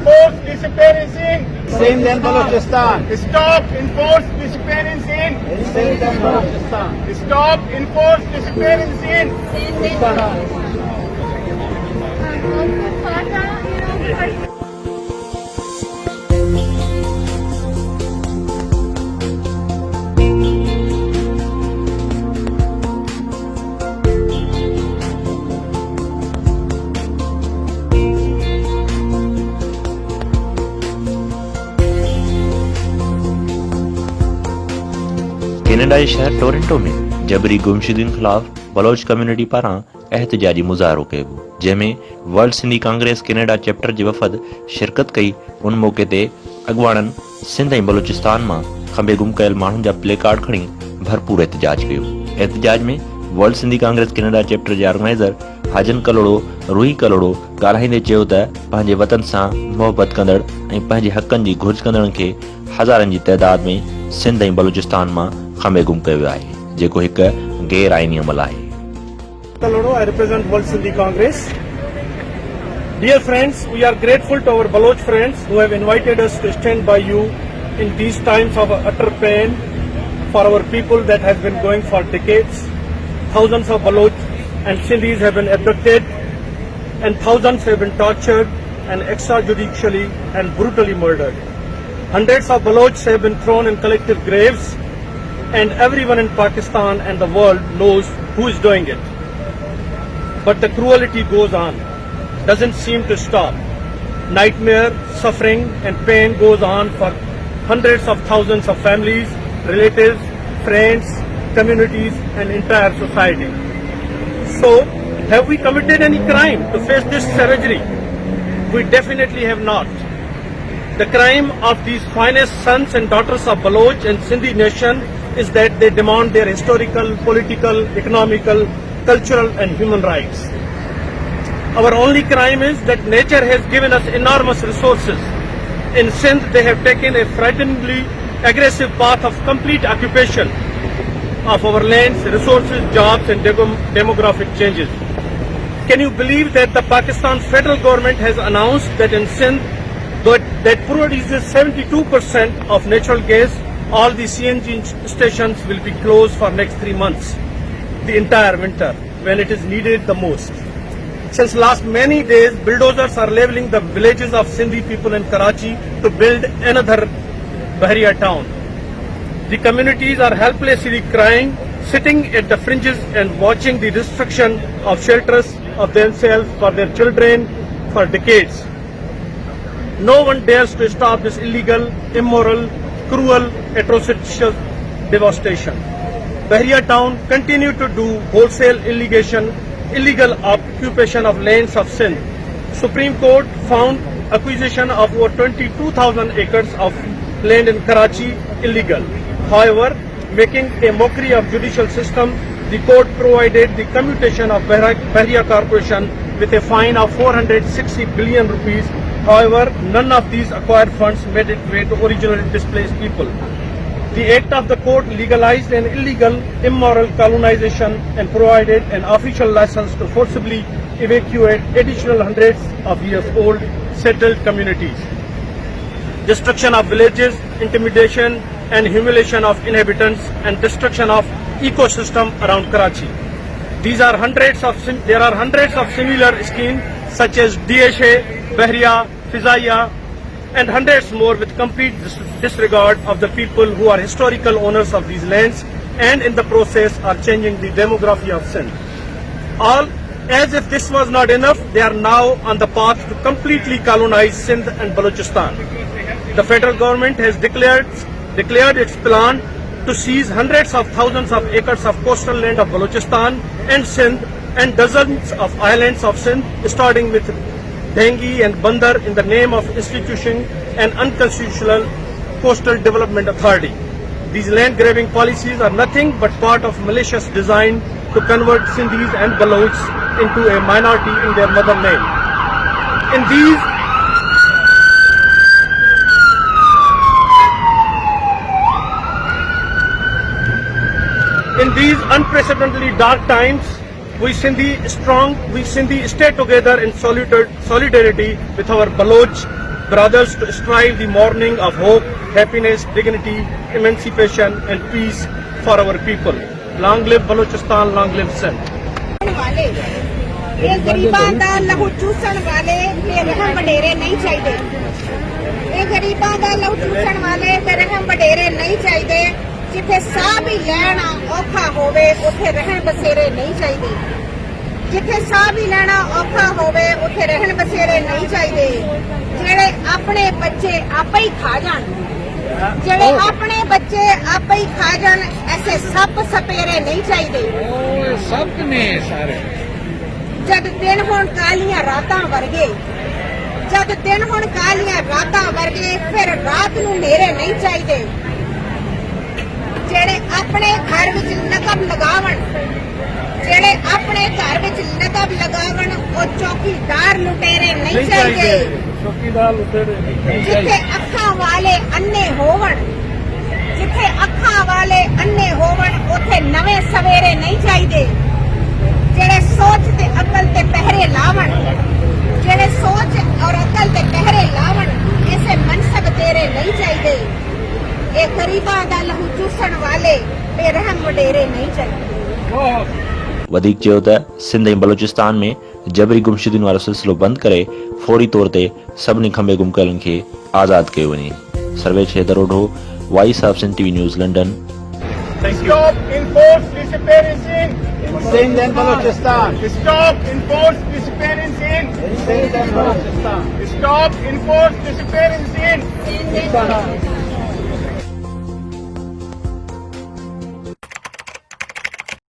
enforced disappearance in Sindh and Balochistan. Stop enforced disappearance in Sindh and Balochistan. Stop enforced disappearance in Canada जे शहर Toronto में जबरी गुमशुदगियुनि ख़िलाफ़ Bloch community पारां एहतजाजी मुज़ाहिरो कयो वियो, जंहिंमें World Sindhi Congress Canada chapter जे वफ़द शिरकत कई। उन मौक़े ते अॻुवाणनि सिंध ऐं बलोचिस्तान मां खंबे गुम कयल माण्हुनि जा प्ले कार्ड खणी भरपूर एहतजाज कयो। एहतजाज में World Sindhi Congress Canada chapter जे ऑर्गेनाइज़र हाजन कलोड़ो रूही कलोड़ो ॻाल्हाईंदे चयो त पंहिंजे वतन सां मोहबत कंदड़ ऐं पंहिंजे हक़नि जी घुर्ज कंदड़नि खे हज़ारनि जी तइदाद में सिंध ऐं बलोचिस्तान मां खंबे गुम कयो वियो आहे, जेको हिकु गैर आइनी अमल आहे। Kaloro, I represent World Sindhi Congress. Dear friends, we are grateful to our Baloch friends who have invited us to stand by you in these times of utter pain for our people that has been going for decades. Thousands of Baloch and Sindhis have been abducted and thousands have been tortured and extrajudicially and brutally murdered. Hundreds of Balochs have been thrown in collective graves, and everyone in Pakistan and the world knows who is doing it. But the cruelty goes on, doesn't seem to stop. Nightmare, suffering and pain goes on for hundreds of thousands of families, relatives, friends, communities and entire society. So, have we committed any crime to face this savagery? We definitely have not. The crime of these finest sons and daughters of Baloch and Sindhi nation is that they demand their historical, political, economical, cultural and human rights. Our only crime is that nature has given us enormous resources. In Sindh, they have taken a frighteningly aggressive path of complete occupation of our lands, resources, jobs and demographic changes. Can you believe that the Pakistan federal government has announced that in Sindh, that produces 72% of natural gas, all the CNG stations will be closed for next 3 months, the entire winter, when it is needed the most. Since last many days, bulldozers are leveling the villages of Sindhi people in Karachi to build another Bahria town. The communities are helplessly crying, sitting at the fringes and watching the destruction of shelters of themselves for their children for decades. No one dares to stop this illegal, immoral, cruel, atrocious devastation. Bahria town continued to do wholesale illegal occupation of lands of Sindh. Supreme Court found acquisition of over 22,000 acres of land in Karachi illegal. However, making a mockery of judicial system, the court provided the commutation of Bahria Corporation with a fine of 460 billion rupees. However, none of these acquired funds made its way to originally displaced people. The act of the court legalized an illegal, immoral colonization and provided an official license to forcibly evacuate additional hundreds of years old settled communities. Destruction of villages, intimidation and humiliation of inhabitants and destruction of ecosystem around Karachi. There are hundreds of similar schemes such as DHA, Bahria, Fizaiya and hundreds more with complete disregard of the people who are historical owners of these lands and in the process are changing the demography of Sindh. All as if this was not enough, they are now on the path to completely colonize Sindh and Balochistan. The federal government has declared its plan to seize hundreds of thousands of acres of coastal land of Balochistan and Sindh and dozens of islands of Sindh, starting with Dhengi and Bandar in the name of institution and unconstitutional Coastal Development Authority. These land grabbing policies are nothing but part of malicious design to convert Sindhis and Balochs into a minority in their mother land. In these unprecedentedly dark times, we Sindhi stay together in solidarity with our Baloch brothers, to strive the morning of hope, happiness, dignity, emancipation and peace for our people. Long live Balochistan, long live Sindh. ਵਾਲੇ ਇਹ ਗਰੀਬਾਂ ਦਾ ਲਹੂ ਚੂਸਣ ਵਾਲੇ ਤੇ ਰਹਿਮ ਵਡੇਰੇ ਨਹੀਂ ਚਾਹੀਦੇ। ਇਹ ਗਰੀਬਾਂ ਦਾ ਲਹੂ ਚੂਸਣ ਵਾਲੇ ਤੇ ਰਹਿਮ ਵਡੇਰੇ ਨਹੀਂ ਚਾਹੀਦੇ। ਜਿੱਥੇ ਸਾਹ ਵੀ ਲੈਣਾ ਔਖਾ ਹੋਵੇ ਉੱਥੇ ਰਹਿਣ ਬਸੇਰੇ ਨਹੀਂ ਚਾਹੀਦੇ। ਜਿੱਥੇ ਸਾਹ ਵੀ ਲੈਣਾ ਔਖਾ ਹੋਵੇ ਉੱਥੇ ਰਹਿਣ ਬਸੇਰੇ ਨਹੀਂ ਚਾਹੀਦੇ। ਜਿਹੜੇ ਆਪਣੇ ਬੱਚੇ ਆਪੇ ਹੀ ਖਾ ਜਾਣ, ਜਿਹੜੇ ਆਪਣੇ ਬੱਚੇ ਆਪੇ ਹੀ ਖਾ ਜਾਣ, ਐਸੇ ਸੱਪ ਸਪੇਰੇ ਨਹੀਂ ਚਾਹੀਦੇ। ਸਭ ਨੇ ਸਾਰੇ ਜਦ ਦਿਨ ਹੋਣ ਕਾਲੀਆਂ ਰਾਤਾਂ ਵਰਗੇ, ਜਦ ਦਿਨ ਹੋਣ ਕਾਲੀਆਂ ਰਾਤਾਂ ਵਰਗੇ, ਫਿਰ ਰਾਤ ਨੂੰ ਹਨੇਰੇ ਨਹੀਂ ਚਾਹੀਦੇ। ਜਿਹੜੇ ਆਪਣੇ ਘਰ ਵਿੱਚ ਨਕਬ ਲਗਾਵਣ, ਜਿਹੜੇ ਆਪਣੇ ਘਰ ਵਿੱਚ ਨਕਬ ਲਗਾਵਣ, ਉਹ ਚੌਕੀਦਾਰ ਲੁਟੇਰੇ ਨਹੀਂ ਚਾਹੀਦੇ। ਚੌਕੀਦਾਰ ਲੁਟੇਰੇ ਜਿੱਥੇ ਅੱਖਾਂ ਵਾਲੇ ਅੰਨੇ ਹੋਵਣ, ਜਿੱਥੇ ਅੱਖਾਂ ਵਾਲੇ ਅੰਨੇ ਹੋਵਣ, ਉੱਥੇ ਨਵੇਂ ਸਵੇਰੇ ਨਹੀਂ ਚਾਹੀਦੇ। ਜਿਹੜੇ ਸੋਚ ਤੇ ਅਕਲ ਤੇ ਪਹਿਰੇ ਲਾਵਣ, ਜਿਹੜੇ ਸੋਚ ਔਰ ਅਕਲ ਤੇ ਪਹਿਰੇ ਲਾਵਣ, ਐਸੇ ਮਨਸਬ ਤੇਰੇ ਨਹੀਂ ਚਾਹੀਦੇ। ਇਹ ਗਰੀਬਾਂ ਦਾ ਲਹੂ ਚੂਸਣ ਵਾਲੇ ਬੇਰਹਿਮ ਵਡੇਰੇ ਨਹੀਂ ਚਾਹੀਦੇ। वधीक चयो त सिंध ऐं बलोचिस्तान में जबरी गुमशुदिन वारो सिलसिलो बंदि करे फौरी तौर ते सभिनी खंबे गुम कयलनि खे आज़ाद कयो वञे। Sarvesh Haidarodo, voice of Sindh TV news London. Stop enforced disappearance in. Sindh and Balochistan. Stop enforced disappearance in. Sindh and Balochistan. Stop enforced disappearance in. Pakistan.